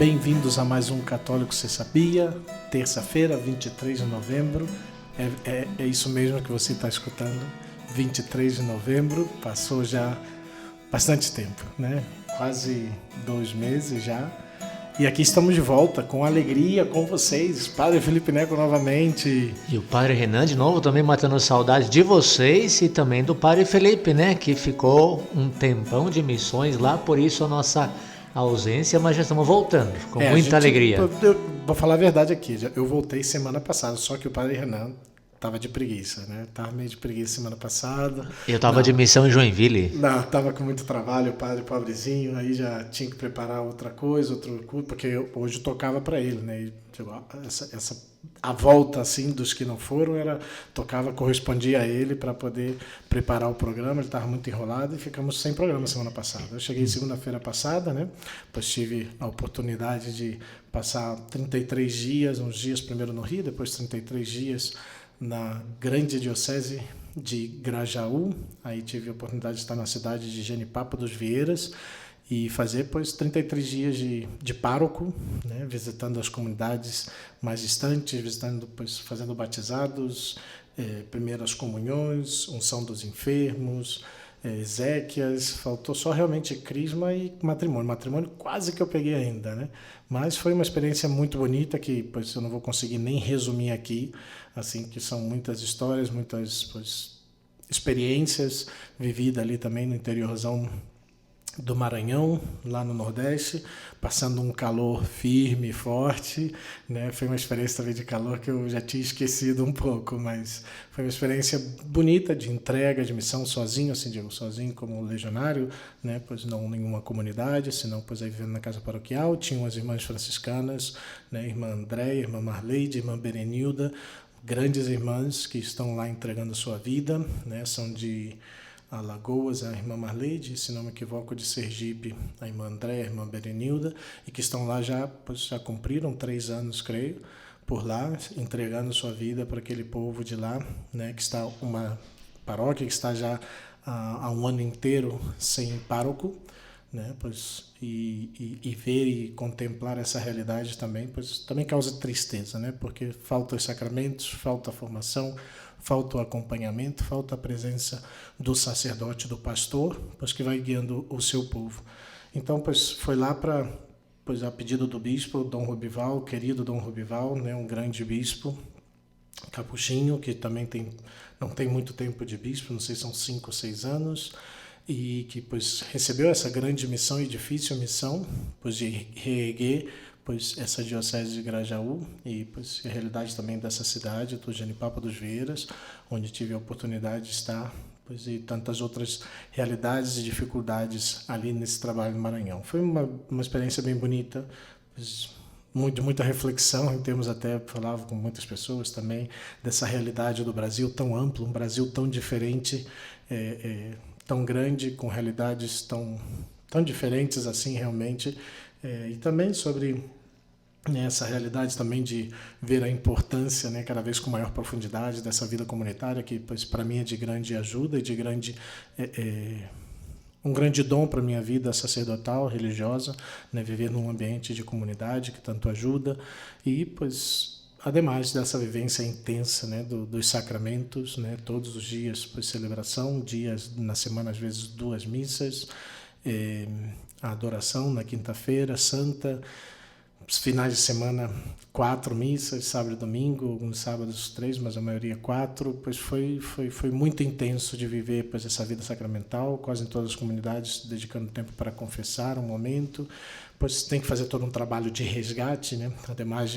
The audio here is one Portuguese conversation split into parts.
Bem-vindos a mais um Católico Você Sabia, terça-feira, 23 de novembro. É isso mesmo que você está escutando, 23 de novembro, passou já bastante tempo, né? Quase 2 meses já. E aqui estamos de volta, com alegria, com vocês, Padre Felipe Neco novamente. E o Padre Renan de novo também matando saudades de vocês e também do Padre Felipe, né? Que ficou um tempão de missões lá, por isso a nossa ausência, mas já estamos voltando, com muita alegria. Eu vou falar a verdade aqui, eu voltei semana passada, só que o Padre Renan tava de preguiça, né? Tava meio de preguiça semana passada. Eu tava de missão em Joinville. Não, tava com muito trabalho, o padre pobrezinho, aí já tinha que preparar outra coisa, outro culto, porque hoje eu tocava para ele, né? E, tipo, a volta assim dos que não foram correspondia a ele para poder preparar o programa. Ele estava muito enrolado e ficamos sem programa semana passada. Eu cheguei segunda-feira passada, né? Pois tive a oportunidade de passar 33 dias, uns dias primeiro no Rio, depois 33 dias na grande diocese de Grajaú. Aí tive a oportunidade de estar na cidade de Genipapo dos Vieiras e fazer, pois, 33 dias de pároco, né, visitando as comunidades mais distantes, visitando, pois, fazendo batizados, primeiras comunhões, unção dos enfermos, exéquias. Faltou só realmente crisma e matrimônio. Matrimônio quase que eu peguei ainda, né? Mas foi uma experiência muito bonita que, pois, eu não vou conseguir nem resumir aqui, assim, que são muitas histórias, muitas, pois, experiências vividas ali também no interiorzão do Maranhão, lá no Nordeste, passando um calor firme e forte, né? Foi uma experiência também de calor que eu já tinha esquecido um pouco, mas foi uma experiência bonita de entrega, de missão, sozinho, assim, digo, sozinho como legionário, né? Pois não em nenhuma comunidade, senão, pois aí vivendo na casa paroquial, tinham as irmãs franciscanas, né? Irmã Andréia, irmã Marleide, irmã Berenilda, grandes irmãs que estão lá entregando sua vida, né? São de Alagoas, a irmã Marleide, se não me equivoco, de Sergipe, a irmã Andréia, a irmã Berenilda, e que estão lá já cumpriram 3 anos, creio, por lá, entregando sua vida para aquele povo de lá, né, que está uma paróquia que está já há um ano inteiro sem pároco, né, pois, e ver e contemplar essa realidade também, pois também causa tristeza, né, porque faltam os sacramentos, falta a formação, falta o acompanhamento, falta a presença do sacerdote, do pastor, pois que vai guiando o seu povo. Então, pois foi lá para, pois a pedido do bispo Dom Rubival, querido Dom Rubival, né, um grande bispo capuchinho, que também não tem muito tempo de bispo, não sei se são 5 ou 6 anos, e que, pois, recebeu essa grande missão e difícil missão, pois, de reerguer, pois, essa diocese de Grajaú e, pois, a realidade também dessa cidade, do Genipapo dos Vieiras, onde tive a oportunidade de estar, pois, e tantas outras realidades e dificuldades ali nesse trabalho no Maranhão. Foi uma experiência bem bonita, pois, muita reflexão em termos, até falava com muitas pessoas também, dessa realidade do Brasil tão amplo, um Brasil tão diferente, tão grande, com realidades tão diferentes assim realmente, e também sobre essa realidade também de ver a importância, né, cada vez com maior profundidade dessa vida comunitária, que, pois, para mim é de grande ajuda e de grande um grande dom para a minha vida sacerdotal, religiosa, né, viver num ambiente de comunidade que tanto ajuda e, pois, ademais dessa vivência intensa, né, dos sacramentos, né, todos os dias, pois, celebração, dias na semana, às vezes 2 missas, a adoração na quinta-feira santa, finais de semana 4 missas, sábado e domingo, alguns sábados 3, mas a maioria 4, pois foi muito intenso de viver, pois, essa vida sacramental, quase em todas as comunidades, dedicando tempo para confessar um momento, pois tem que fazer todo um trabalho de resgate, né, ademais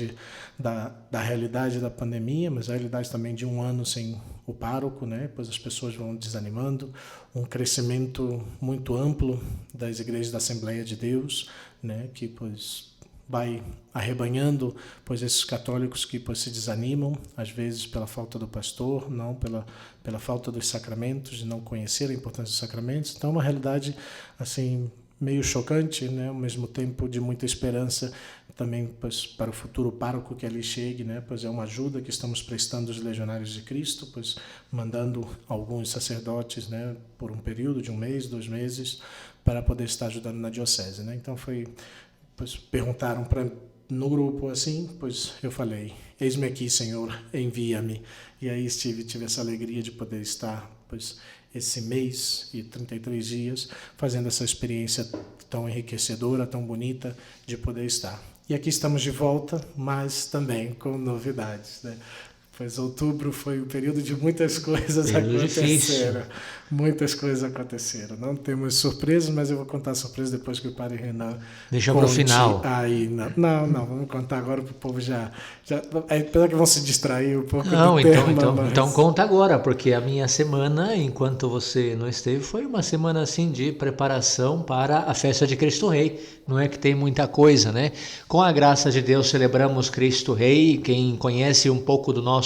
da realidade da pandemia, mas a realidade também de um ano sem o pároco, né, pois as pessoas vão desanimando, um crescimento muito amplo das igrejas da Assembleia de Deus, né, que, pois, vai arrebanhando, pois, esses católicos que, pois, se desanimam, às vezes pela falta do pastor, não pela falta dos sacramentos, de não conhecer a importância dos sacramentos. Então, é uma realidade assim meio chocante, né, ao mesmo tempo de muita esperança também, pois, para o futuro pároco que ali chegue, né, pois é uma ajuda que estamos prestando aos legionários de Cristo, pois mandando alguns sacerdotes, né, por um período de 1 mês, 2 meses, para poder estar ajudando na diocese, né. Então foi pois perguntaram no grupo assim, pois eu falei, eis-me aqui, Senhor, envia-me. E aí tive essa alegria de poder estar, pois, esse mês e 33 dias fazendo essa experiência tão enriquecedora, tão bonita de poder estar. E aqui estamos de volta, mas também com novidades, né? Pois outubro foi um período de muitas coisas aconteceram. Muitas coisas aconteceram. Não temos surpresas, mas eu vou contar a surpresa depois que o Padre Renan deixa para o final. Aí, não, vamos contar agora para o povo já apesar que vão se distrair um pouco não, do então, tema. Então conta agora, porque a minha semana, enquanto você não esteve, foi uma semana assim de preparação para a festa de Cristo Rei. Não é que tem muita coisa, né? Com a graça de Deus celebramos Cristo Rei. Quem conhece um pouco do nosso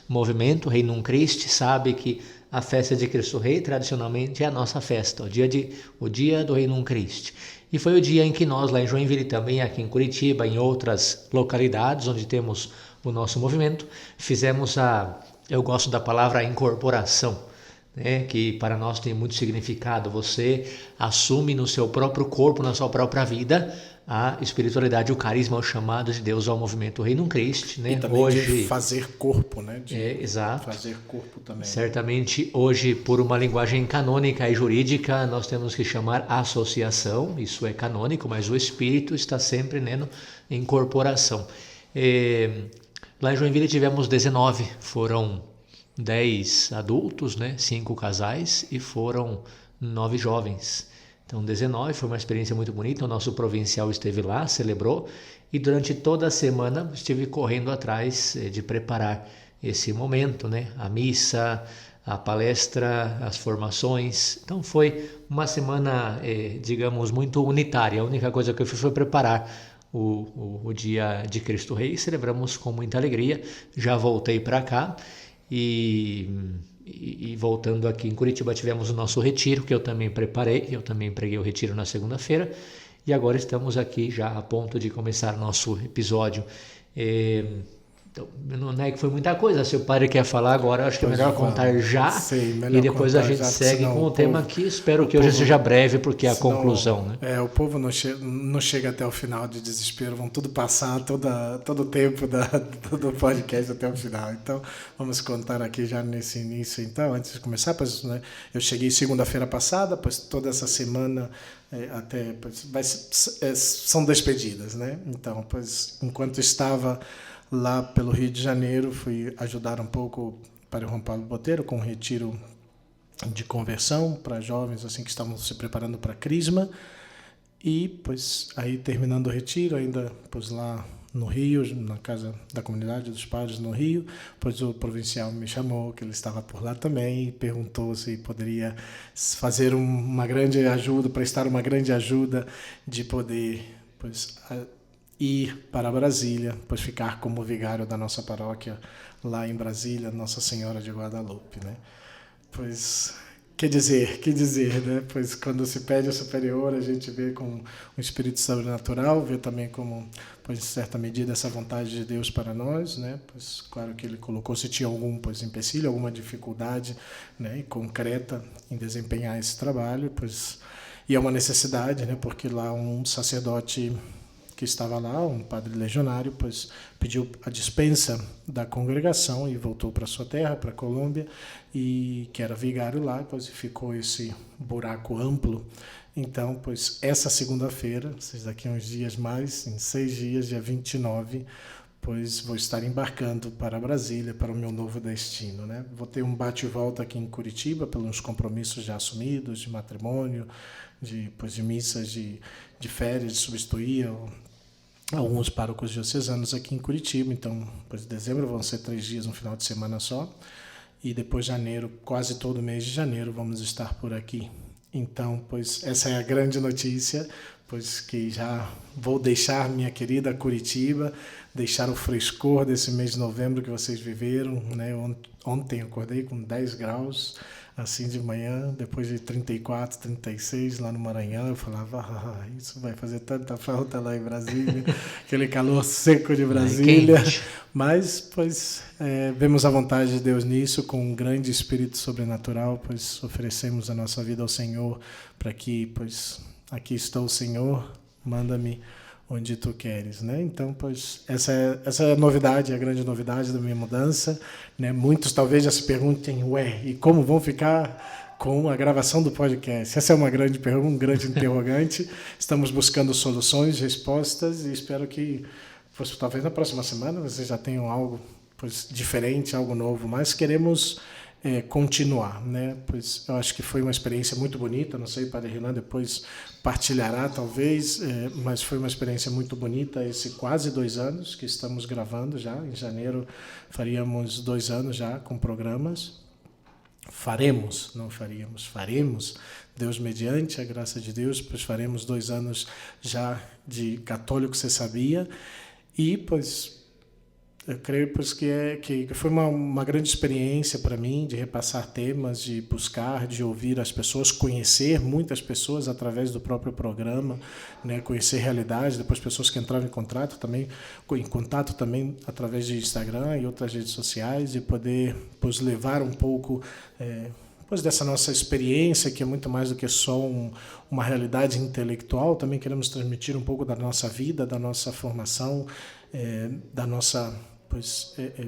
movimento Regnum Christi sabe que a festa de Cristo Rei tradicionalmente é a nossa festa, o dia do Regnum Christi. E foi o dia em que nós lá em Joinville, também aqui em Curitiba, em outras localidades onde temos o nosso movimento, fizemos eu gosto da palavra incorporação, né? Que para nós tem muito significado. Você assume no seu próprio corpo, na sua própria vida, a espiritualidade, o carisma, o chamado de Deus ao movimento Regnum Christi, né? E também hoje, de fazer corpo, né? Exato. Fazer corpo também. Certamente hoje, por uma linguagem canônica e jurídica, nós temos que chamar associação, isso é canônico, mas o espírito está sempre, né, em incorporação. Lá em Joinville tivemos 19, foram 10 adultos, né, 5 casais e foram 9 jovens. Então 19, foi uma experiência muito bonita, o nosso provincial esteve lá, celebrou, e durante toda a semana estive correndo atrás de preparar esse momento, né? A missa, a palestra, as formações. Então foi uma semana, digamos, muito unitária. A única coisa que eu fiz foi preparar o dia de Cristo Rei e celebramos com muita alegria. Já voltei para cá e voltando aqui em Curitiba tivemos o nosso retiro, que eu também preparei, eu também preguei o retiro na segunda-feira, e agora estamos aqui já a ponto de começar nosso episódio. Então, não é que foi muita coisa, se o padre quer falar agora, acho que é melhor contar já. Sim, melhor e depois a gente já, segue com o tema aqui. Espero que hoje seja breve, porque é a conclusão, né? O povo não chega até o final de desespero, vão tudo passar, todo o tempo do podcast até o final. Então, vamos contar aqui já nesse início. Então, antes de começar, pois, né, eu cheguei segunda-feira passada, pois toda essa semana são despedidas, né? Então, pois, enquanto estava lá pelo Rio de Janeiro, fui ajudar um pouco para o Juan Pablo Boteiro com um retiro de conversão para jovens assim que estavam se preparando para a Crisma. E pois aí terminando o retiro, ainda pois lá no Rio, na casa da comunidade dos padres no Rio, pois o provincial me chamou, que ele estava por lá também, e perguntou se poderia fazer uma grande ajuda, prestar uma grande ajuda de poder pois ir para Brasília, pois ficar como vigário da nossa paróquia lá em Brasília, Nossa Senhora de Guadalupe, né? Pois, que dizer, né? Pois quando se pede ao superior, a gente vê com um espírito sobrenatural, vê também como, pois, em certa medida, essa vontade de Deus para nós, né? Pois, claro que ele colocou se tinha algum, pois, empecilho, alguma dificuldade, né, concreta em desempenhar esse trabalho, pois, e é uma necessidade, né? Porque lá um sacerdote que estava lá, um padre legionário, pois pediu a dispensa da congregação e voltou para sua terra, para a Colômbia, e que era vigário lá, pois ficou esse buraco amplo. Então, pois essa segunda-feira, daqui a uns dias mais, em 6 dias, dia 29, pois vou estar embarcando para Brasília, para o meu novo destino, né? Vou ter um bate e volta aqui em Curitiba, pelos compromissos já assumidos, de matrimônio, de missas de férias, de substituir alguns párocos diocesanos aqui em Curitiba. Então, depois de dezembro vão ser 3 dias, um final de semana só, e depois janeiro, quase todo mês de janeiro, vamos estar por aqui. Então, pois essa é a grande notícia, pois que já vou deixar minha querida Curitiba, deixar o frescor desse mês de novembro que vocês viveram, né? Ontem acordei com 10 graus, assim de manhã, depois de 34, 36 lá no Maranhão, eu falava, isso vai fazer tanta falta lá em Brasília, aquele calor seco de Brasília, mas, pois, vemos a vontade de Deus nisso, com um grande espírito sobrenatural, pois oferecemos a nossa vida ao Senhor, para que, pois, aqui estou, Senhor, manda-me onde tu queres, né? Então, pois, essa é a novidade, a grande novidade da minha mudança, né? Muitos talvez já se perguntem, ué, e como vão ficar com a gravação do podcast? Essa é uma grande pergunta, um grande interrogante. Estamos buscando soluções, respostas, e espero que, pois, talvez na próxima semana vocês já tenham algo, pois, diferente, algo novo, mas queremos continuar, né? Pois eu acho que foi uma experiência muito bonita, não sei, o Padre Renan depois partilhará talvez, mas foi uma experiência muito bonita, esse quase 2 anos que estamos gravando já, em janeiro faríamos 2 anos já com programas, faremos, Deus mediante, a graça de Deus, pois faremos 2 anos já de Católico Você Sabia, e pois eu creio pois, que foi uma grande experiência para mim de repassar temas, de buscar, de ouvir as pessoas, conhecer muitas pessoas através do próprio programa, né, conhecer realidade, depois pessoas que entravam em contato também através de Instagram e outras redes sociais, e poder pois, levar um pouco pois, dessa nossa experiência, que é muito mais do que só uma realidade intelectual. Também queremos transmitir um pouco da nossa vida, da nossa formação, da nossa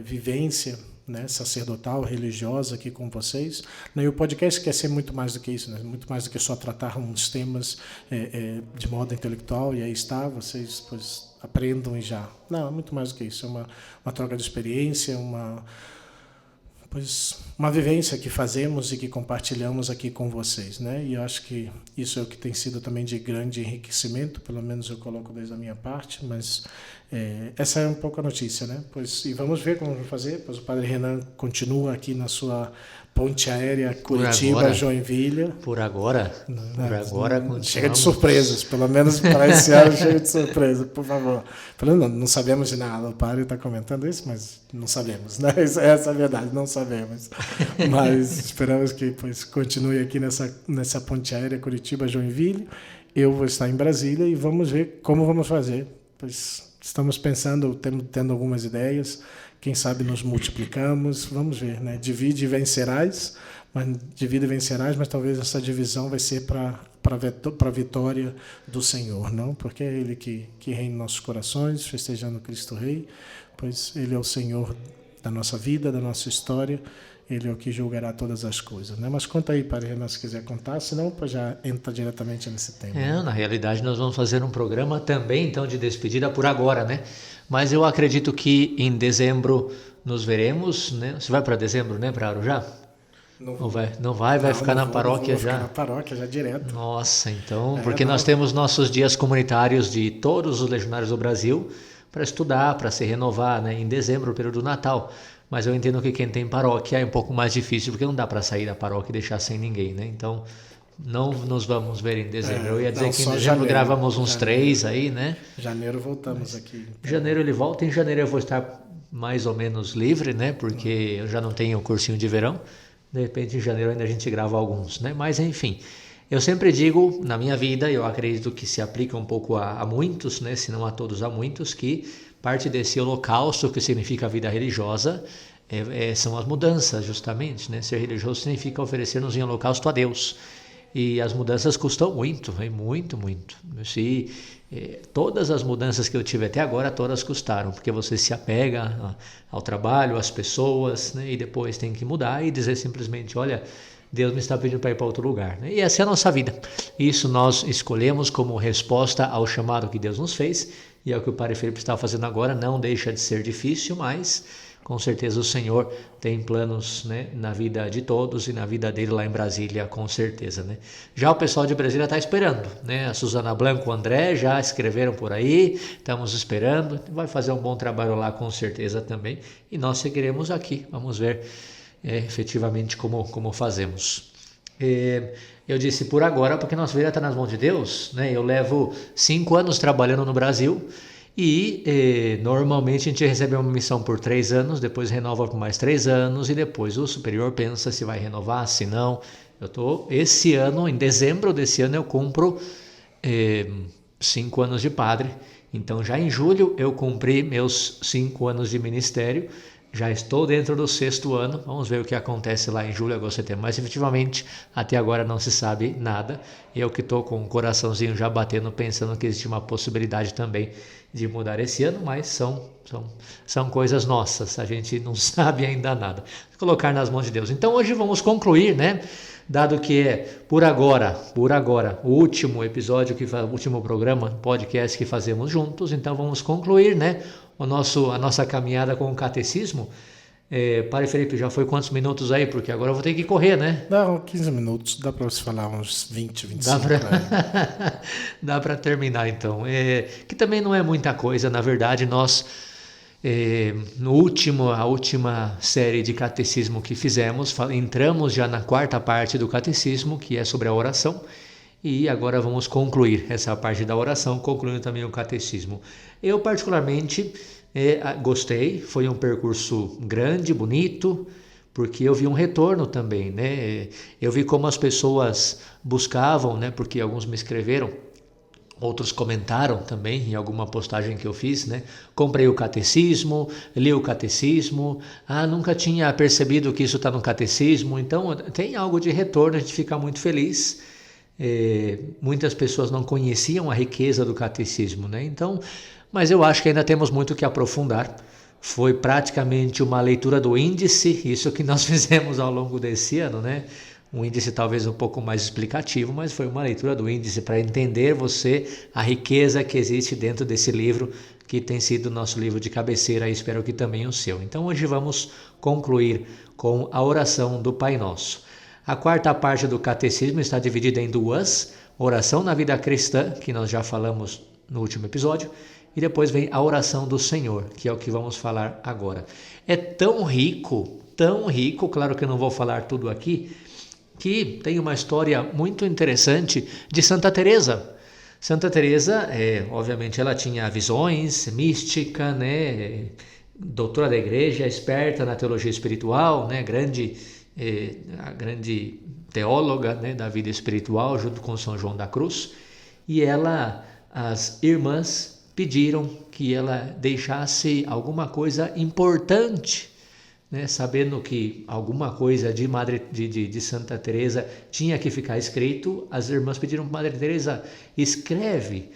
vivência, né, sacerdotal, religiosa aqui com vocês. E o podcast quer ser muito mais do que isso, né? Muito mais do que só tratar uns temas de modo intelectual, e aí está, vocês pois, aprendam e já. Não, é muito mais do que isso, é uma troca de experiência, uma vivência que fazemos e que compartilhamos aqui com vocês, né? E eu acho que isso é o que tem sido também de grande enriquecimento, pelo menos eu coloco desde a minha parte, mas essa é um pouco a notícia, né? E vamos ver como vamos fazer, pois o Padre Renan continua aqui na sua ponte aérea Curitiba, Joinville. Por agora continuamos. Chega de surpresas, pelo menos para esse ano chega de surpresa, por favor. Não sabemos de nada, o Padre está comentando isso, mas não sabemos, né? Essa é a verdade, não sabemos. Mas esperamos que pois, continue aqui nessa ponte aérea Curitiba, Joinville. Eu vou estar em Brasília e vamos ver como vamos fazer. Pois estamos pensando, tendo algumas ideias. Quem sabe nos multiplicamos, vamos ver, né? Divide e vencerás, mas talvez essa divisão vai ser para a vitória do Senhor, não? Porque é Ele que reina em nossos corações, festejando Cristo Rei, pois Ele é o Senhor da nossa vida, da nossa história, Ele é o que julgará todas as coisas, né? Mas conta aí, Padre Renan, se quiser contar, senão já entra diretamente nesse tema. Na realidade nós vamos fazer um programa também, então, de despedida por agora, né? Mas eu acredito que em dezembro nos veremos, né? Você vai para dezembro, né, para Arujá? Não vai ficar na paróquia já? Ficar na paróquia já direto. Nossa, então, porque nós temos nossos dias comunitários de todos os legionários do Brasil para estudar, para se renovar, né, em dezembro, o período do Natal. Mas eu entendo que quem tem paróquia é um pouco mais difícil, porque não dá para sair da paróquia e deixar sem ninguém, né? Então, não nos vamos ver em dezembro. Eu ia dizer que em dezembro janeiro, gravamos uns 3 aí, né? Janeiro voltamos aqui. Então. Janeiro ele volta, em janeiro eu vou estar mais ou menos livre, né? Porque eu já não tenho cursinho de verão. De repente em janeiro ainda a gente grava alguns, né? Mas enfim, eu sempre digo na minha vida, eu acredito que se aplica um pouco a muitos, né? Se não a todos, a muitos, que parte desse holocausto que significa a vida religiosa são as mudanças, justamente, né? Ser religioso significa oferecer-nos em holocausto a Deus. E as mudanças custam muito, muito, muito. Todas as mudanças que eu tive até agora, todas custaram, porque você se apega ao trabalho, às pessoas, né? E depois tem que mudar e dizer simplesmente, olha, Deus me está pedindo para ir para outro lugar, né? E essa é a nossa vida. Isso nós escolhemos como resposta ao chamado que Deus nos fez, e é o que o Padre Felipe está fazendo agora. Não deixa de ser difícil, mas com certeza o Senhor tem planos, né, na vida de todos e na vida dele lá em Brasília, com certeza, né? Já o pessoal de Brasília está esperando, né? A Suzana Blanco, o André já escreveram por aí, estamos esperando. Vai fazer um bom trabalho lá, com certeza também. E nós seguiremos aqui, vamos ver efetivamente como fazemos. Eu disse por agora, porque nossa vida está nas mãos de Deus, né? Eu levo 5 anos trabalhando no Brasil. E normalmente a gente recebe uma missão por 3 anos, depois renova por mais 3 anos e depois o superior pensa se vai renovar, se não. Esse ano, em dezembro desse ano, eu cumpro 5 anos de padre. Então já em julho eu cumpri meus 5 anos de ministério, Já estou dentro do 6º ano, vamos ver o que acontece lá em julho, agosto, setembro. Mas efetivamente, até agora não se sabe nada. Eu que estou com o coraçãozinho já batendo, pensando que existe uma possibilidade também de mudar esse ano, mas são coisas nossas, a gente não sabe ainda nada. Vou colocar nas mãos de Deus. Então hoje vamos concluir, né? Dado que é por agora, o último episódio, o último programa, podcast que fazemos juntos, então vamos concluir, né? A nossa caminhada com o catecismo. Padre Felipe, já foi quantos minutos aí? Porque agora eu vou ter que correr, né? Não, 15 minutos, dá para você falar uns 20, 25. Dá para terminar então. Que também não é muita coisa, na verdade, nós, a última série de catecismo que fizemos, entramos já na 4ª parte do catecismo, que é sobre a oração. E agora vamos concluir essa parte da oração, concluindo também o catecismo. Eu particularmente gostei, foi um percurso grande, bonito, porque eu vi um retorno também, né? Eu vi como as pessoas buscavam, né? Porque alguns me escreveram, outros comentaram também em alguma postagem que eu fiz, né? Comprei o catecismo, li o catecismo, nunca tinha percebido que isso está no catecismo, então tem algo de retorno, a gente fica muito feliz. Muitas pessoas não conheciam a riqueza do catecismo, né? Então, mas eu acho que ainda temos muito que aprofundar. Foi praticamente uma leitura do índice, isso que nós fizemos ao longo desse ano, né? Um índice talvez um pouco mais explicativo, mas foi uma leitura do índice para entender a riqueza que existe dentro desse livro, que tem sido o nosso livro de cabeceira e espero que também o seu. Então hoje vamos concluir com a oração do Pai Nosso. A 4ª parte do catecismo está dividida em 2, oração na vida cristã, que nós já falamos no último episódio, e depois vem a oração do Senhor, que é o que vamos falar agora. É tão rico, claro que eu não vou falar tudo aqui, que tem uma história muito interessante de Santa Teresa. Santa Teresa, obviamente, ela tinha visões, mística, né? Doutora da igreja, esperta na teologia espiritual, né? A grande teóloga, né, da vida espiritual, junto com São João da Cruz, e as irmãs pediram que ela deixasse alguma coisa importante, né, sabendo que alguma coisa de Santa Teresa tinha que ficar escrito. As irmãs pediram para Madre Teresa: escreve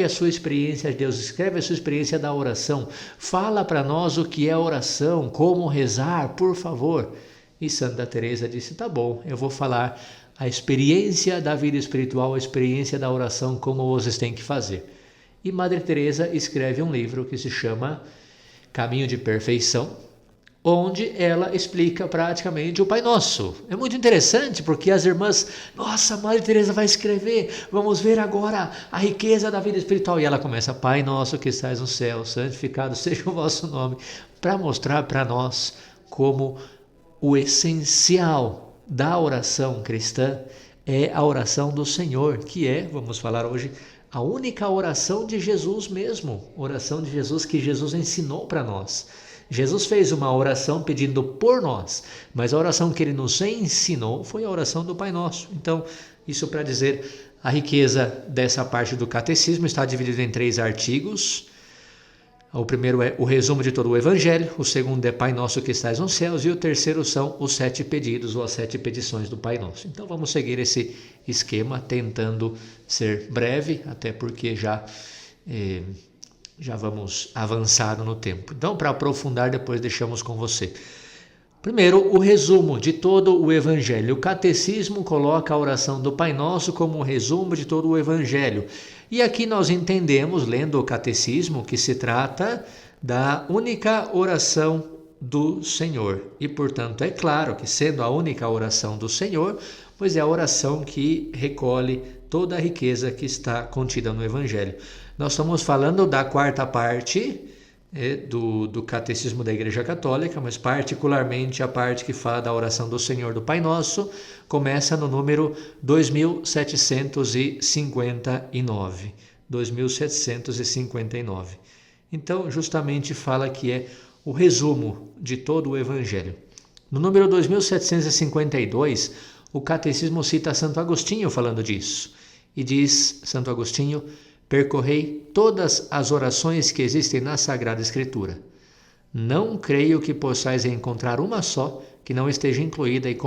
a sua experiência de Deus, escreve a sua experiência da oração, fala para nós o que é oração, como rezar, por favor. E Santa Teresa disse: tá bom, eu vou falar a experiência da vida espiritual, a experiência da oração, como vocês têm que fazer. E Madre Teresa escreve um livro que se chama Caminho de Perfeição, onde ela explica praticamente o Pai Nosso. É muito interessante porque as irmãs: nossa, Madre Teresa vai escrever, vamos ver agora a riqueza da vida espiritual. E ela começa: Pai Nosso que estais no céu, santificado seja o vosso nome, para mostrar para nós como o essencial da oração cristã é a oração do Senhor, que é, vamos falar hoje, a única oração de Jesus mesmo, oração de Jesus que Jesus ensinou para nós. Jesus fez uma oração pedindo por nós, mas a oração que ele nos ensinou foi a oração do Pai Nosso. Então, isso para dizer a riqueza dessa parte do catecismo. Está dividido em 3 artigos. O primeiro é o resumo de todo o Evangelho, o segundo é Pai Nosso que estais nos céus, e o terceiro são os 7 pedidos ou as 7 petições do Pai Nosso. Então vamos seguir esse esquema, tentando ser breve, até porque já vamos avançado no tempo. Então, para aprofundar, depois deixamos com você. Primeiro, o resumo de todo o Evangelho. O Catecismo coloca a oração do Pai Nosso como um resumo de todo o Evangelho. E aqui nós entendemos, lendo o Catecismo, que se trata da única oração do Senhor. E, portanto, é claro que, sendo a única oração do Senhor, pois é a oração que recolhe toda a riqueza que está contida no Evangelho. Nós estamos falando da 4ª parte do Catecismo da Igreja Católica, mas particularmente a parte que fala da oração do Senhor do Pai Nosso, começa no número 2759. 2759. Então, justamente fala que é o resumo de todo o Evangelho. No número 2752, o Catecismo cita Santo Agostinho falando disso. E diz Santo Agostinho: percorrei todas as orações que existem na Sagrada Escritura. não creio que possais encontrar uma só que não esteja incluída e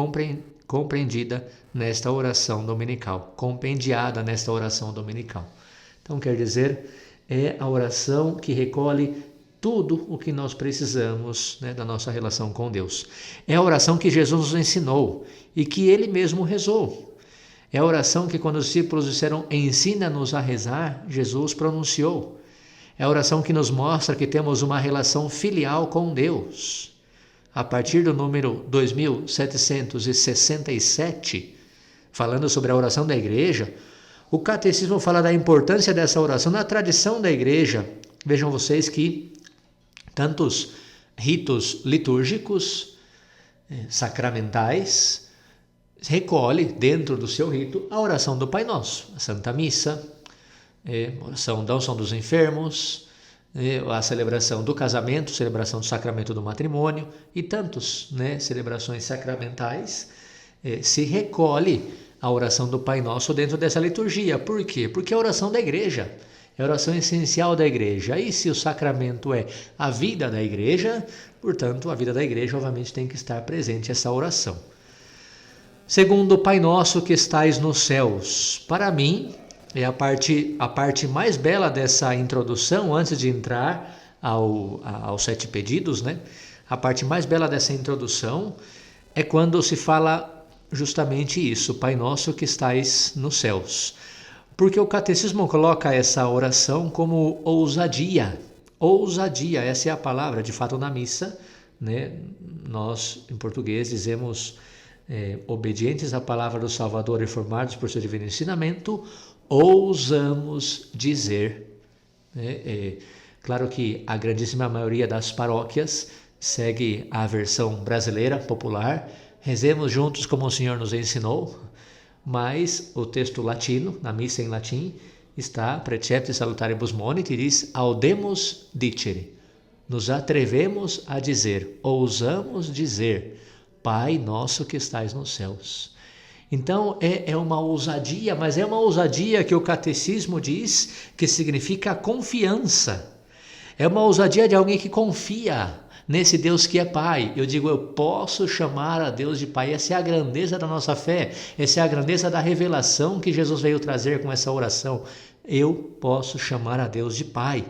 compreendida nesta oração dominical, compendiada nesta oração dominical. Então, quer dizer, é a oração que recolhe tudo o que nós precisamos, né, da nossa relação com Deus. É a oração que Jesus nos ensinou e que Ele mesmo rezou. É a oração que, quando os discípulos disseram, ensina-nos a rezar, Jesus pronunciou. É a oração que nos mostra que temos uma relação filial com Deus. A partir do número 2767, falando sobre a oração da igreja, o catecismo fala da importância dessa oração na tradição da igreja. Vejam vocês que tantos ritos litúrgicos, sacramentais, recolhe dentro do seu rito a oração do Pai Nosso, a Santa Missa, a oração da unção dos enfermos, a celebração do casamento, celebração do sacramento do matrimônio e tantos, né, celebrações sacramentais, se recolhe a oração do Pai Nosso dentro dessa liturgia. Por quê? Porque é a oração da igreja, é a oração essencial da igreja. E se o sacramento é a vida da igreja, portanto, a vida da igreja, obviamente, tem que estar presente essa oração. Segundo o Pai Nosso que estais nos céus. Para mim, é a parte mais bela dessa introdução, antes de entrar aos 7 pedidos, né? A parte mais bela dessa introdução é quando se fala justamente isso, Pai Nosso que estais nos céus. Porque o catecismo coloca essa oração como ousadia. Ousadia, essa é a palavra, de fato, na missa, né? Nós, em português, dizemos obedientes à palavra do Salvador e formados por seu divino ensinamento, ousamos dizer. Claro que a grandíssima maioria das paróquias segue a versão brasileira, popular. Rezemos juntos como o Senhor nos ensinou, mas o texto latino, na missa em latim, está Precepti Salutaribus Monit, e diz audemus dicere. Nos atrevemos a dizer, ousamos dizer, Pai Nosso que estais nos céus. Então é uma ousadia, mas é uma ousadia que o catecismo diz que significa confiança. É uma ousadia de alguém que confia nesse Deus que é Pai. Eu digo, eu posso chamar a Deus de Pai. Essa é a grandeza da nossa fé, essa é a grandeza da revelação que Jesus veio trazer com essa oração. Eu posso chamar a Deus de Pai.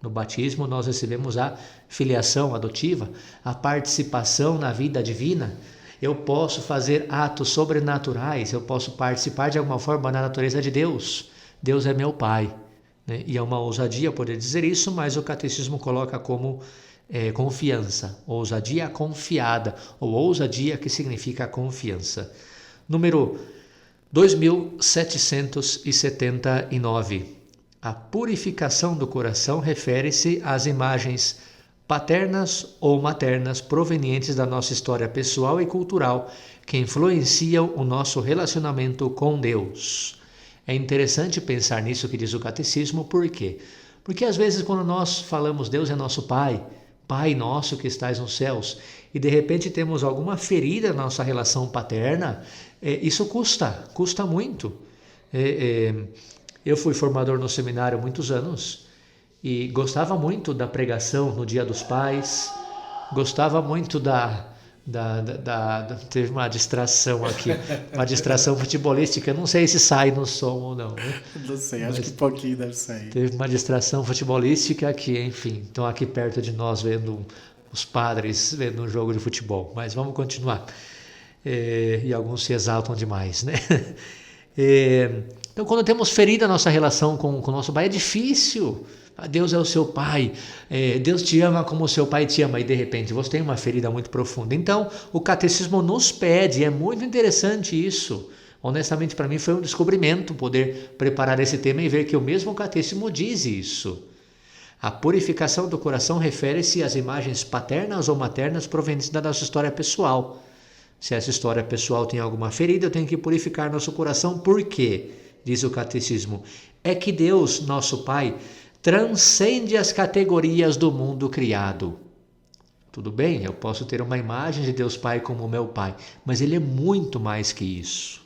No batismo nós recebemos a filiação adotiva, a participação na vida divina. Eu posso fazer atos sobrenaturais, eu posso participar de alguma forma da natureza de Deus. Deus é meu Pai, né? E é uma ousadia poder dizer isso, mas o catecismo coloca como confiança, ousadia confiada, ou ousadia que significa confiança. Número 2779. A purificação do coração refere-se às imagens paternas ou maternas provenientes da nossa história pessoal e cultural que influenciam o nosso relacionamento com Deus. É interessante pensar nisso que diz o catecismo, por quê? Porque às vezes quando nós falamos Deus é nosso Pai, Pai nosso que estais nos céus, e de repente temos alguma ferida na nossa relação paterna, isso custa muito. Eu fui formador no seminário há muitos anos e gostava muito da pregação no Dia dos Pais, gostava muito teve uma distração aqui, uma distração futebolística, não sei se sai no som ou não. Né? Não sei, acho que pouquinho deve sair. Teve uma distração futebolística aqui, enfim, estão aqui perto de nós vendo os padres vendo um jogo de futebol, mas vamos continuar. E alguns se exaltam demais, né? Então, quando temos ferida a nossa relação com o nosso Pai, é difícil. Deus é o seu Pai, Deus te ama como o seu Pai te ama, e de repente você tem uma ferida muito profunda. Então, o catecismo nos pede, é muito interessante isso. Honestamente, para mim foi um descobrimento poder preparar esse tema e ver que o mesmo catecismo diz isso. A purificação do coração refere-se às imagens paternas ou maternas provenientes da nossa história pessoal. Se essa história pessoal tem alguma ferida, eu tenho que purificar nosso coração. Por quê? Diz o catecismo. É que Deus, nosso Pai, transcende as categorias do mundo criado. Tudo bem, eu posso ter uma imagem de Deus Pai como meu Pai, mas Ele é muito mais que isso.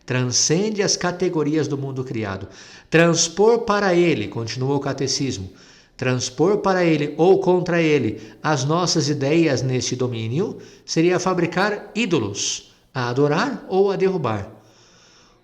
Transcende as categorias do mundo criado. Transpor para Ele, continua o catecismo, Transpor para ele ou contra ele as nossas ideias neste domínio seria fabricar ídolos, a adorar ou a derrubar.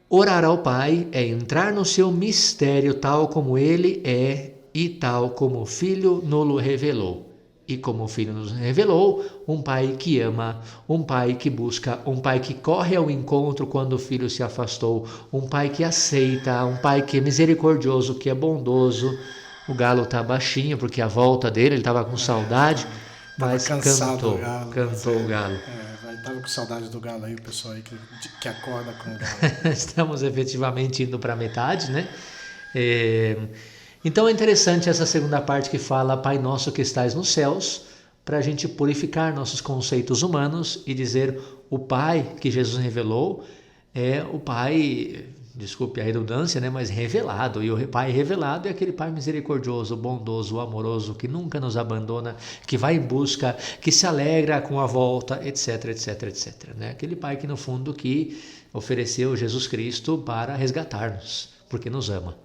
Orar ao Pai é entrar no seu mistério tal como ele é e tal como o Filho nos revelou. E como o Filho nos revelou, um Pai que ama, um Pai que busca, um Pai que corre ao encontro quando o Filho se afastou, um Pai que aceita, um Pai que é misericordioso, que é bondoso. O galo está baixinho porque a volta dele, ele estava com saudade, mas cantou o galo. Estava com saudade do galo aí, o pessoal aí que acorda com o galo. Estamos efetivamente indo para a metade, né? Então é interessante essa segunda parte que fala Pai Nosso que estais nos céus, para a gente purificar nossos conceitos humanos e dizer o Pai que Jesus revelou é o Pai, desculpe a redundância, né, mas revelado. E o Pai revelado é aquele Pai misericordioso, bondoso, amoroso, que nunca nos abandona, que vai em busca, que se alegra com a volta, etc, etc, etc. Né? Aquele Pai que no fundo que ofereceu Jesus Cristo para resgatar-nos, porque nos ama.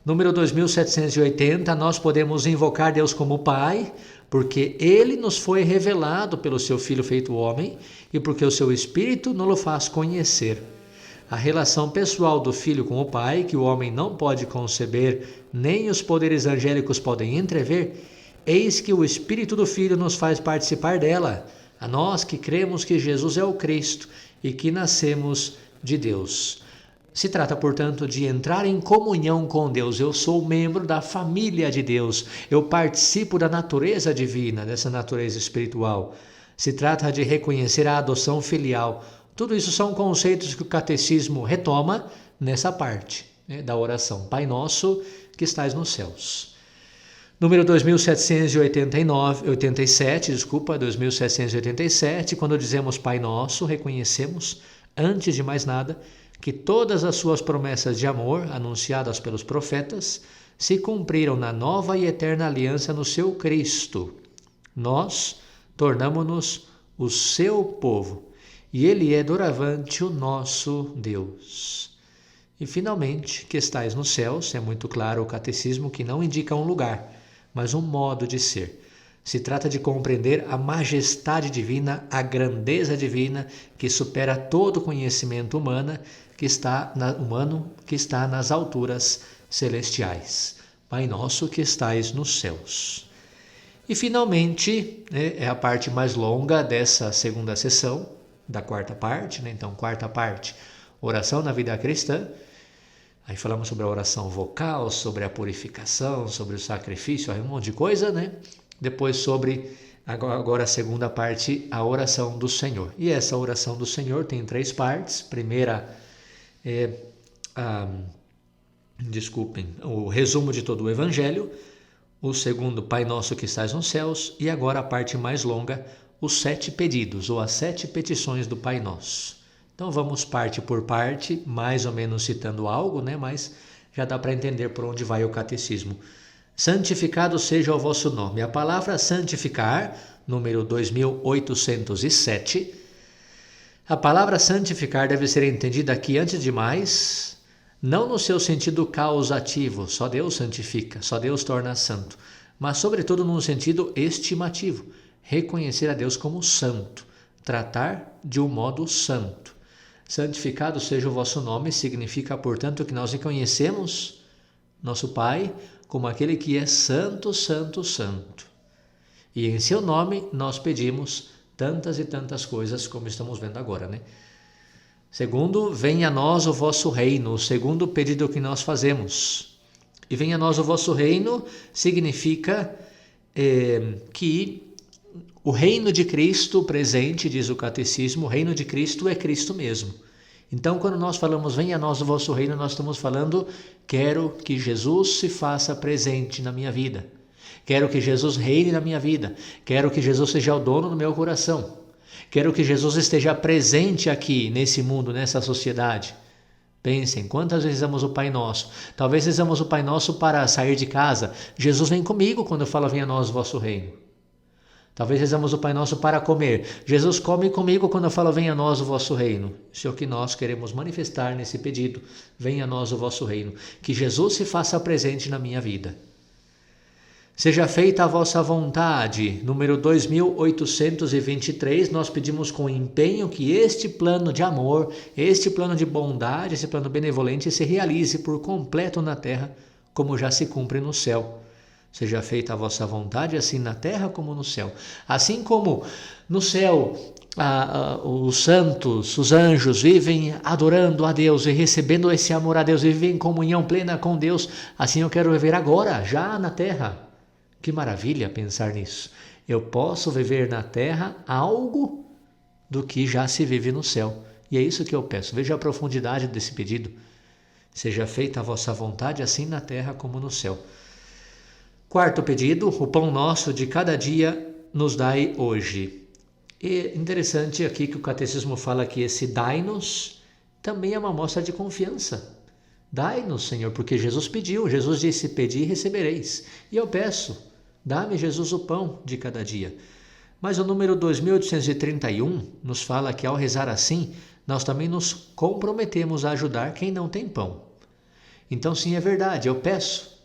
Número 2780, nós podemos invocar Deus como Pai, porque Ele nos foi revelado pelo Seu Filho feito homem e porque o Seu Espírito nos o faz conhecer. A relação pessoal do Filho com o Pai, que o homem não pode conceber, nem os poderes angélicos podem entrever, eis que o Espírito do Filho nos faz participar dela, a nós que cremos que Jesus é o Cristo e que nascemos de Deus. Se trata, portanto, de entrar em comunhão com Deus. Eu sou membro da família de Deus. Eu participo da natureza divina, dessa natureza espiritual. Se trata de reconhecer a adoção filial. Tudo isso são conceitos que o catecismo retoma nessa parte, né, da oração. Pai Nosso que estais nos céus. Número 2787, quando dizemos Pai Nosso, reconhecemos, antes de mais nada, que todas as suas promessas de amor, anunciadas pelos profetas, se cumpriram na nova e eterna aliança no seu Cristo. Nós tornamo-nos o seu povo, e ele é doravante o nosso Deus. E finalmente, que estais nos céus, é muito claro o catecismo que não indica um lugar, mas um modo de ser. Se trata de compreender a majestade divina, a grandeza divina que supera todo conhecimento humano que está nas alturas celestiais. Pai nosso que estais nos céus. E finalmente, né, é a parte mais longa dessa segunda sessão, da quarta parte, né? Então, quarta parte, oração na vida cristã. Aí falamos sobre a oração vocal, sobre a purificação, sobre o sacrifício, aí um monte de coisa, né? Depois sobre, agora a segunda parte, a oração do Senhor. E essa oração do Senhor tem 3 partes. Primeira é, o resumo de todo o Evangelho. O segundo, Pai Nosso que estais nos céus. E agora a parte mais longa, os 7 pedidos, ou as 7 petições do Pai Nosso. Então vamos parte por parte, mais ou menos citando algo, né? Mas já dá para entender por onde vai o catecismo. Santificado seja o vosso nome. A palavra santificar, número 2807. A palavra santificar deve ser entendida aqui, antes de mais, não no seu sentido causativo, só Deus santifica, só Deus torna santo, mas sobretudo num sentido estimativo, reconhecer a Deus como santo, tratar de um modo santo. Santificado seja o vosso nome significa, portanto, que nós reconhecemos nosso Pai como aquele que é santo, santo, santo. E em seu nome nós pedimos tantas e tantas coisas como estamos vendo agora, né? Segundo, venha a nós o vosso reino, o segundo pedido que nós fazemos. E venha a nós o vosso reino significa que o reino de Cristo presente, diz o catecismo, o reino de Cristo é Cristo mesmo. Então, quando nós falamos, venha a nós o vosso reino, nós estamos falando, quero que Jesus se faça presente na minha vida. Quero que Jesus reine na minha vida. Quero que Jesus seja o dono do meu coração. Quero que Jesus esteja presente aqui, nesse mundo, nessa sociedade. Pensem, quantas vezes rezamos o Pai Nosso? Talvez rezamos o Pai Nosso para sair de casa. Jesus vem comigo quando eu falo, venha a nós o vosso reino. Talvez rezamos o Pai Nosso para comer. Jesus come comigo quando eu falo, venha a nós o vosso reino. Isso é o que nós queremos manifestar nesse pedido. Venha a nós o vosso reino. Que Jesus se faça presente na minha vida. Seja feita a vossa vontade. Número 2823, nós pedimos com empenho que este plano de amor, este plano de bondade, esse plano benevolente se realize por completo na terra, como já se cumpre no céu. Seja feita a vossa vontade, assim na terra como no céu. Assim como no céu os santos, os anjos vivem adorando a Deus e recebendo esse amor a Deus, e vivem em comunhão plena com Deus, assim eu quero viver agora, já na terra. Que maravilha pensar nisso. Eu posso viver na terra algo do que já se vive no céu. E é isso que eu peço. Veja a profundidade desse pedido. Seja feita a vossa vontade, assim na terra como no céu. Quarto pedido, o pão nosso de cada dia nos dai hoje. E interessante aqui que o catecismo fala que esse dai-nos também é uma mostra de confiança. Dai-nos, Senhor, porque Jesus pediu. Jesus disse, pedi e recebereis. E eu peço, dá-me, Jesus, o pão de cada dia. Mas o número 2831 nos fala que ao rezar assim, nós também nos comprometemos a ajudar quem não tem pão. Então sim, é verdade, eu peço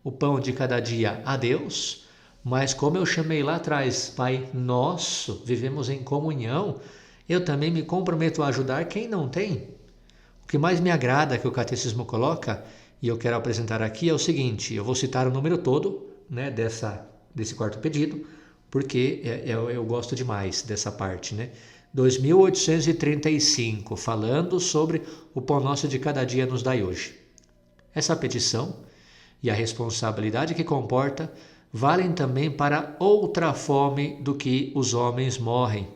o pão de cada dia a Deus, mas como eu chamei lá atrás, Pai Nosso, vivemos em comunhão, eu também me comprometo a ajudar quem não tem. O que mais me agrada que o catecismo coloca, e eu quero apresentar aqui, é o seguinte, eu vou citar o número todo, né, desse quarto pedido, porque eu gosto demais dessa parte, né? 2835, falando sobre o pão nosso de cada dia nos dai hoje. Essa petição e a responsabilidade que comporta valem também para outra fome do que os homens morrem.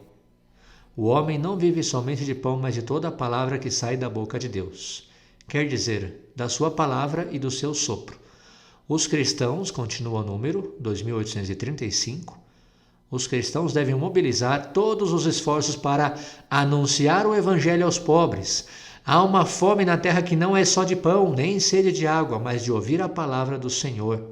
O homem não vive somente de pão, mas de toda a palavra que sai da boca de Deus. Quer dizer, da sua palavra e do seu sopro. Os cristãos, continua o número 2835, os cristãos devem mobilizar todos os esforços para anunciar o evangelho aos pobres. Há uma fome na terra que não é só de pão, nem sede de água, mas de ouvir a palavra do Senhor.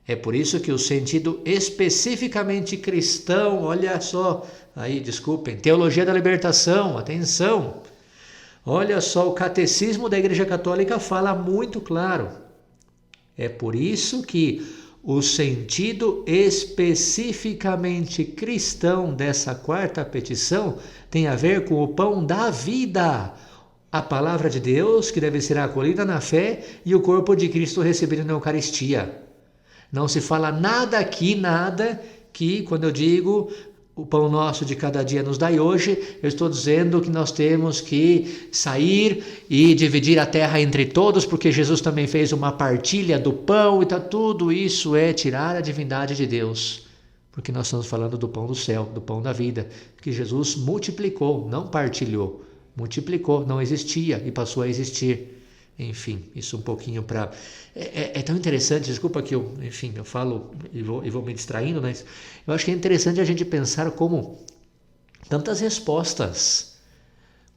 É por isso que o sentido especificamente cristão, olha só, aí desculpem, teologia da libertação, atenção. Olha só, o catecismo da Igreja Católica fala muito claro. É por isso que o sentido especificamente cristão dessa quarta petição tem a ver com o pão da vida, a palavra de Deus que deve ser acolhida na fé e o corpo de Cristo recebido na Eucaristia. Não se fala nada aqui, nada que quando eu digo o pão nosso de cada dia nos dai hoje, eu estou dizendo que nós temos que sair e dividir a terra entre todos, porque Jesus também fez uma partilha do pão, e tudo isso é tirar a divindade de Deus. Porque nós estamos falando do pão do céu, do pão da vida, que Jesus multiplicou, não partilhou, multiplicou, não existia e passou a existir. Enfim, isso um pouquinho para... É tão interessante, desculpa que eu falo e vou me distraindo, mas eu acho que é interessante a gente pensar como tantas respostas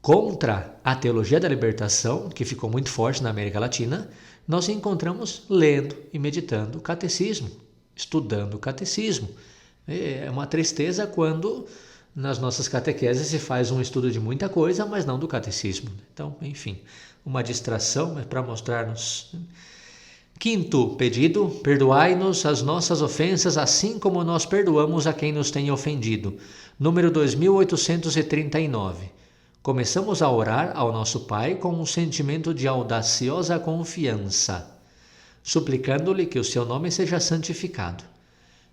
contra a teologia da libertação, que ficou muito forte na América Latina, nós encontramos lendo e meditando o catecismo, estudando o catecismo. É uma tristeza quando nas nossas catequeses se faz um estudo de muita coisa, mas não do catecismo. Então, enfim, uma distração é para mostrar-nos. Quinto pedido, perdoai-nos as nossas ofensas, assim como nós perdoamos a quem nos tem ofendido. Número 2839. Começamos a orar ao nosso Pai com um sentimento de audaciosa confiança, suplicando-lhe que o seu nome seja santificado.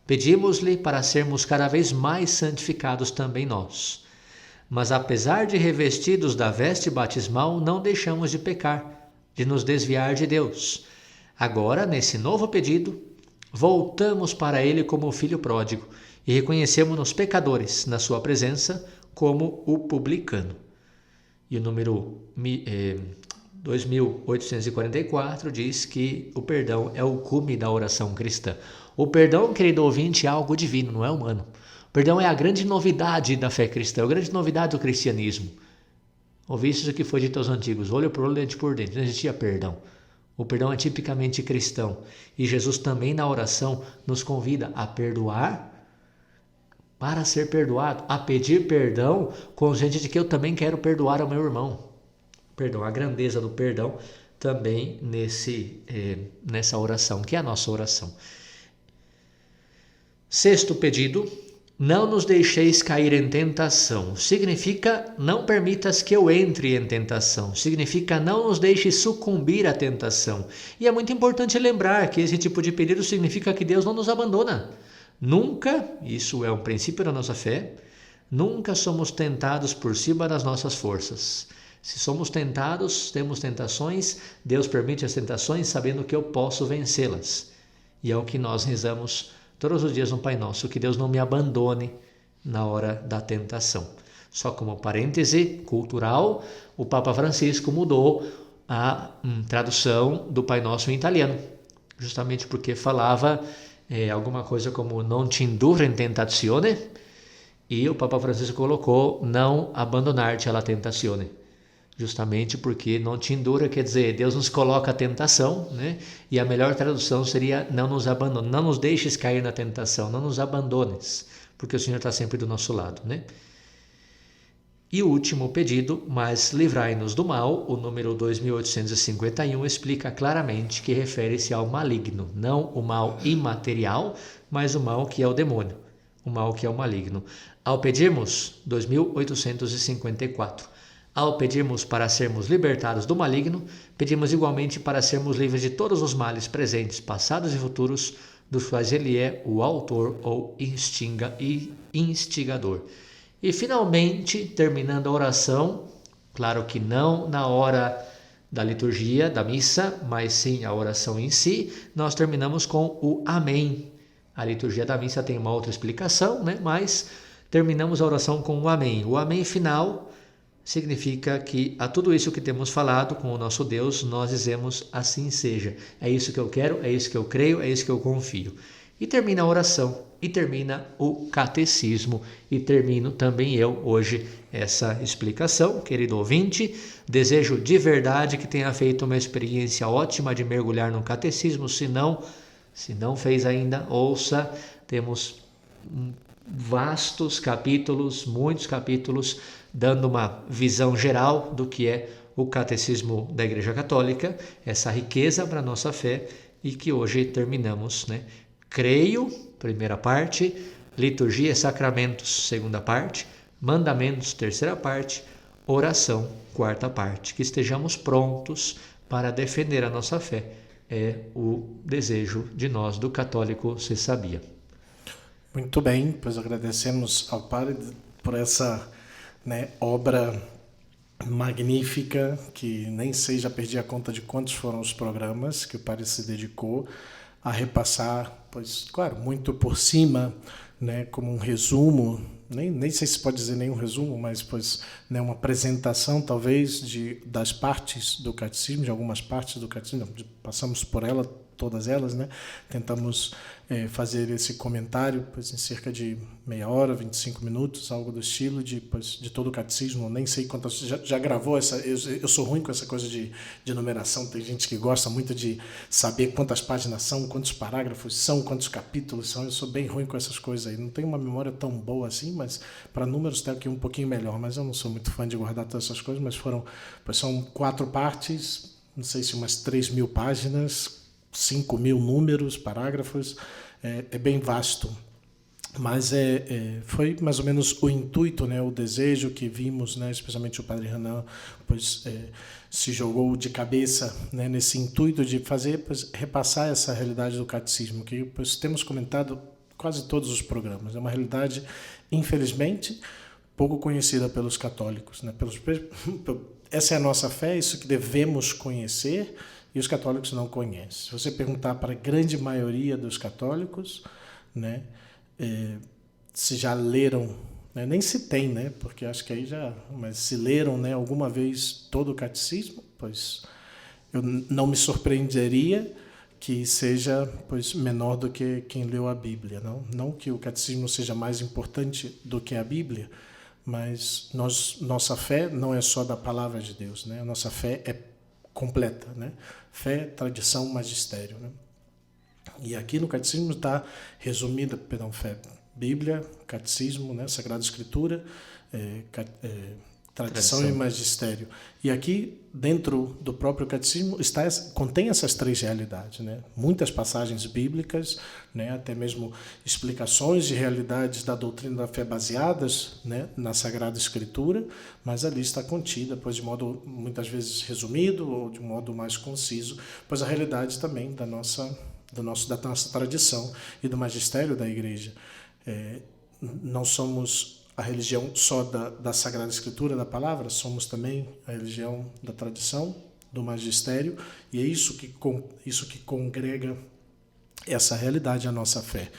Pedimos-lhe para sermos cada vez mais santificados também nós. Mas apesar de revestidos da veste batismal, não deixamos de pecar, de nos desviar de Deus. Agora, nesse novo pedido, voltamos para Ele como o filho pródigo e reconhecemos-nos pecadores na sua presença como o publicano. E o número 2844 diz que o perdão é o cume da oração cristã. O perdão, querido ouvinte, é algo divino, não é humano. O perdão é a grande novidade da fé cristã, a grande novidade do cristianismo. Ouviste o que foi dito aos antigos, olho por olho, dente por dente, não existia perdão. O perdão é tipicamente cristão. E Jesus também na oração nos convida a perdoar para ser perdoado, a pedir perdão consciente de que eu também quero perdoar ao meu irmão. Perdão, a grandeza do perdão também nessa oração, que é a nossa oração. Sexto pedido: não nos deixeis cair em tentação. Significa não permitas que eu entre em tentação. Significa não nos deixes sucumbir à tentação. E é muito importante lembrar que esse tipo de pedido significa que Deus não nos abandona. Nunca, isso é um princípio da nossa fé, nunca somos tentados por cima das nossas forças. Se somos tentados, temos tentações, Deus permite as tentações sabendo que eu posso vencê-las. E é o que nós rezamos todos os dias no Pai Nosso, que Deus não me abandone na hora da tentação. Só como parêntese cultural, o Papa Francisco mudou a tradução do Pai Nosso em italiano, justamente porque falava alguma coisa como non ti indurre in tentazione, e o Papa Francisco colocou não abandonar-te alla tentazione. Justamente porque não te indura, quer dizer, Deus nos coloca a tentação, né? E a melhor tradução seria não nos abandone, não nos deixes cair na tentação, não nos abandones, porque o Senhor está sempre do nosso lado, né? E o último pedido, mas livrai-nos do mal, o número 2851, explica claramente que refere-se ao maligno, não o mal imaterial, mas o mal que é o demônio, o mal que é o maligno. Ao pedirmos, 2854, ao pedirmos para sermos libertados do maligno, pedimos igualmente para sermos livres de todos os males presentes, passados e futuros, dos quais ele é o autor ou instigador. E finalmente, terminando a oração, claro que não na hora da liturgia, da missa, mas sim a oração em si, nós terminamos com o Amém. A liturgia da missa tem uma outra explicação, né? Mas terminamos a oração com o Amém. O Amém final significa que a tudo isso que temos falado com o nosso Deus, nós dizemos assim seja. É isso que eu quero, é isso que eu creio, é isso que eu confio. E termina a oração, e termina o catecismo, e termino também eu hoje essa explicação. Querido ouvinte, desejo de verdade que tenha feito uma experiência ótima de mergulhar no catecismo. Se não fez ainda, ouça, temos vastos capítulos, muitos capítulos, dando uma visão geral do que é o catecismo da Igreja Católica, essa riqueza para a nossa fé, e que hoje terminamos, né? Creio, primeira parte, liturgia e sacramentos, segunda parte, mandamentos, terceira parte, oração, quarta parte. Que estejamos prontos para defender a nossa fé. É o desejo de nós, do católico, se sabia. Muito bem, pois agradecemos ao Padre por essa, né, obra magnífica, que nem sei, já perdi a conta de quantos foram os programas que o Padre se dedicou a repassar, pois, claro, muito por cima, né, como um resumo, nem sei se pode dizer nenhum resumo, mas, pois, né, uma apresentação, talvez, das partes do catecismo, de algumas partes do catecismo, passamos por ela, todas elas, né? Tentamos fazer esse comentário, pois, em cerca de meia hora, 25 minutos, algo do estilo, de todo o catecismo. Nem sei quantas, já gravou essa. Eu sou ruim com essa coisa de numeração. Tem gente que gosta muito de saber quantas páginas são, quantos parágrafos são, quantos capítulos são. Eu sou bem ruim com essas coisas aí. Não tenho uma memória tão boa assim, mas para números tem aqui um pouquinho melhor. Mas eu não sou muito fã de guardar todas essas coisas, mas são 4 partes, não sei se umas 3.000 páginas, 5.000 números, parágrafos, é bem vasto, mas foi mais ou menos o intuito, né, o desejo que vimos, né, especialmente o Padre Renan, pois se jogou de cabeça, né, nesse intuito de fazer, pois, repassar essa realidade do catecismo, que pois, temos comentado quase todos os programas. É uma realidade, infelizmente, pouco conhecida pelos católicos, né, essa é a nossa fé, isso que devemos conhecer, e os católicos não conhecem. Se você perguntar para a grande maioria dos católicos, né, se já leram, né, nem se tem, né, porque acho que aí já, mas se leram, né, alguma vez todo o catecismo, pois eu não me surpreenderia que seja, pois, menor do que quem leu a Bíblia. Não que o catecismo seja mais importante do que a Bíblia, mas nossa fé não é só da palavra de Deus, né? A nossa fé é completa, né? Fé, tradição, magistério, né? E aqui no catecismo está resumida, fé, Bíblia, catecismo, né? Sagrada Escritura, Tradição e magistério. E aqui, dentro do próprio catecismo, contém essas três realidades, né? Muitas passagens bíblicas, né? Até mesmo explicações de realidades da doutrina da fé baseadas, né? Na Sagrada Escritura, mas ali está contida, pois de modo muitas vezes resumido ou de modo mais conciso, pois a realidade também da nossa tradição e do magistério da Igreja. Não somos a religião só da Sagrada Escritura, da palavra, somos também a religião da tradição, do magistério, e é isso que congrega essa realidade, a nossa fé.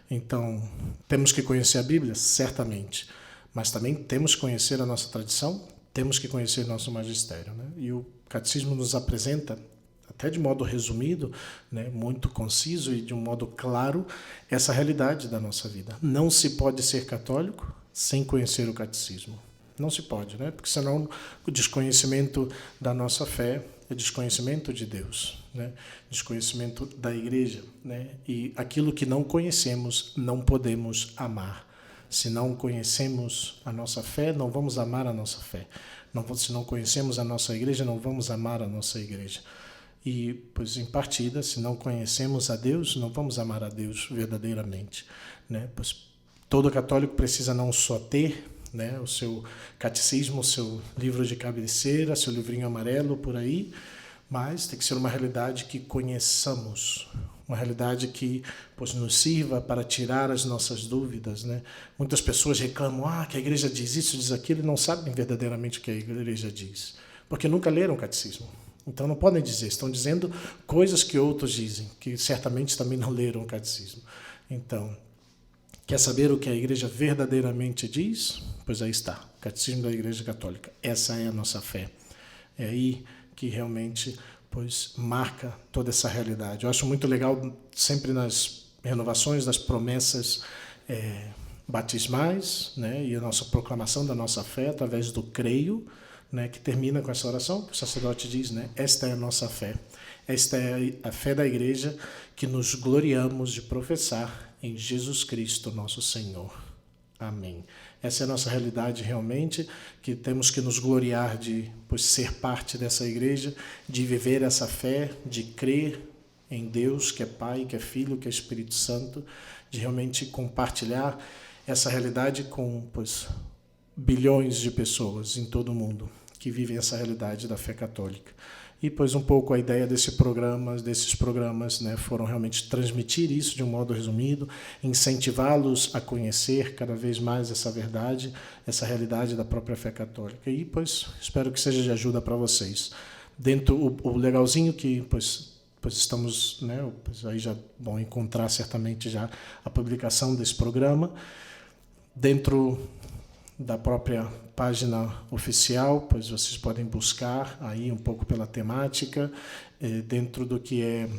Então, temos que conhecer a Bíblia, certamente, mas também temos que conhecer a nossa tradição, temos que conhecer nosso magistério, né? E o catecismo nos apresenta, até de modo resumido, né, muito conciso e de um modo claro, essa realidade da nossa vida. Não se pode ser católico sem conhecer o catecismo. Não se pode, né? Porque senão o desconhecimento da nossa fé é desconhecimento de Deus, né? Desconhecimento da Igreja, né? E aquilo que não conhecemos não podemos amar. Se não conhecemos a nossa fé, não vamos amar a nossa fé. Se não conhecemos a nossa Igreja, não vamos amar a nossa Igreja. E, pois, em partida, se não conhecemos a Deus, não vamos amar a Deus verdadeiramente, né? Pois todo católico precisa não só ter, né, o seu catecismo, o seu livro de cabeceira, seu livrinho amarelo por aí, mas tem que ser uma realidade que conheçamos, uma realidade que, pois, nos sirva para tirar as nossas dúvidas, né? Muitas pessoas reclamam que a Igreja diz isso, diz aquilo, e não sabem verdadeiramente o que a Igreja diz, porque nunca leram o catecismo. Então não podem dizer, estão dizendo coisas que outros dizem, que certamente também não leram o catecismo. Então, quer saber o que a Igreja verdadeiramente diz? Pois aí está, o Catecismo da Igreja Católica. Essa é a nossa fé. É aí que realmente, pois, marca toda essa realidade. Eu acho muito legal, sempre nas renovações das promessas batismais, né, e a nossa proclamação da nossa fé através do creio, né, que termina com essa oração, que o sacerdote diz, né, esta é a nossa fé. Esta é a fé da Igreja que nos gloriamos de professar em Jesus Cristo, nosso Senhor. Amém. Essa é a nossa realidade realmente, que temos que nos gloriar de, pois, ser parte dessa Igreja, de viver essa fé, de crer em Deus, que é Pai, que é Filho, que é Espírito Santo, de realmente compartilhar essa realidade com, pois, bilhões de pessoas em todo o mundo que vivem essa realidade da fé católica. E, pois, um pouco a ideia desses programas, né, foram realmente transmitir isso de um modo resumido, incentivá-los a conhecer cada vez mais essa verdade, essa realidade da própria fé católica. E, pois, espero que seja de ajuda para vocês. Dentro, o legalzinho que, pois estamos, né, pois aí já vão encontrar certamente já a publicação desse programa, dentro da própria página oficial, pois vocês podem buscar aí um pouco pela temática, dentro do que é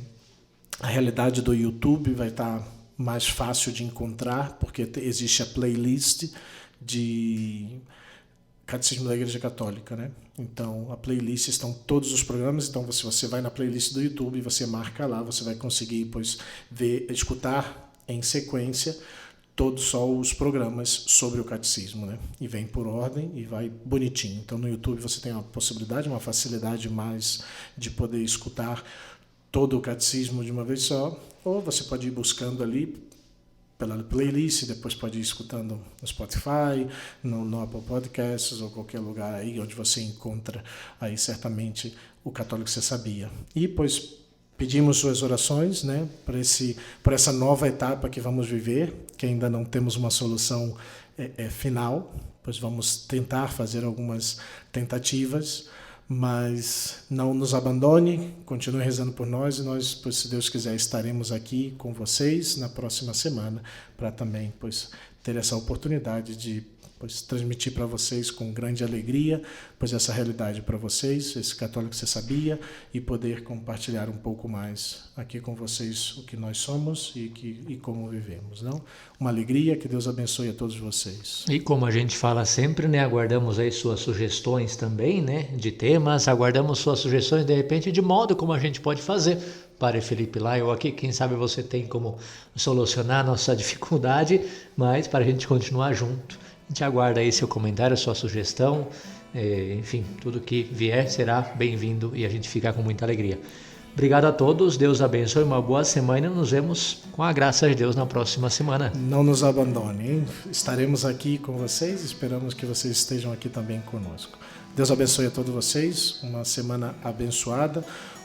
a realidade do YouTube, vai estar mais fácil de encontrar, porque existe a playlist de Catecismo da Igreja Católica, né? Então, a playlist estão todos os programas, então se você vai na playlist do YouTube, você marca lá, você vai conseguir, pois, escutar em sequência todos só os programas sobre o catecismo, né? E vem por ordem e vai bonitinho. Então, no YouTube você tem uma possibilidade, uma facilidade mais de poder escutar todo o catecismo de uma vez só, ou você pode ir buscando ali pela playlist, depois pode ir escutando no Spotify, no Apple Podcasts ou qualquer lugar aí onde você encontra aí certamente o Católico Você Sabia. E, pois, pedimos suas orações, né, por essa nova etapa que vamos viver, que ainda não temos uma solução final, pois vamos tentar fazer algumas tentativas, mas não nos abandone, continue rezando por nós e nós, pois, se Deus quiser, estaremos aqui com vocês na próxima semana para também, pois, ter essa oportunidade de, pois, transmitir para vocês com grande alegria, pois, essa realidade para vocês, esse Católico Você Sabia, e poder compartilhar um pouco mais aqui com vocês o que nós somos e como vivemos, não? Uma alegria, que Deus abençoe a todos vocês. E como a gente fala sempre, né, aguardamos aí suas sugestões também, né, de temas, aguardamos suas sugestões, de repente, de modo como a gente pode fazer. Padre Felipe lá, eu aqui, quem sabe você tem como solucionar a nossa dificuldade, mas para a gente continuar junto. A gente aguarda aí seu comentário, sua sugestão, Enfim, tudo que vier será bem-vindo e a gente fica com muita alegria. Obrigado a todos, Deus abençoe, uma boa semana e nos vemos com a graça de Deus na próxima semana. Não nos abandone, hein? Estaremos aqui com vocês, esperamos que vocês estejam aqui também conosco. Deus abençoe a todos vocês, uma semana abençoada,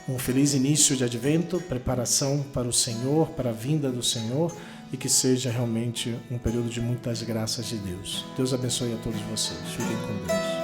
um feliz início de advento, preparação para o Senhor, para a vinda do Senhor, e que seja realmente um período de muitas graças de Deus. Deus abençoe a todos vocês, fiquem com Deus.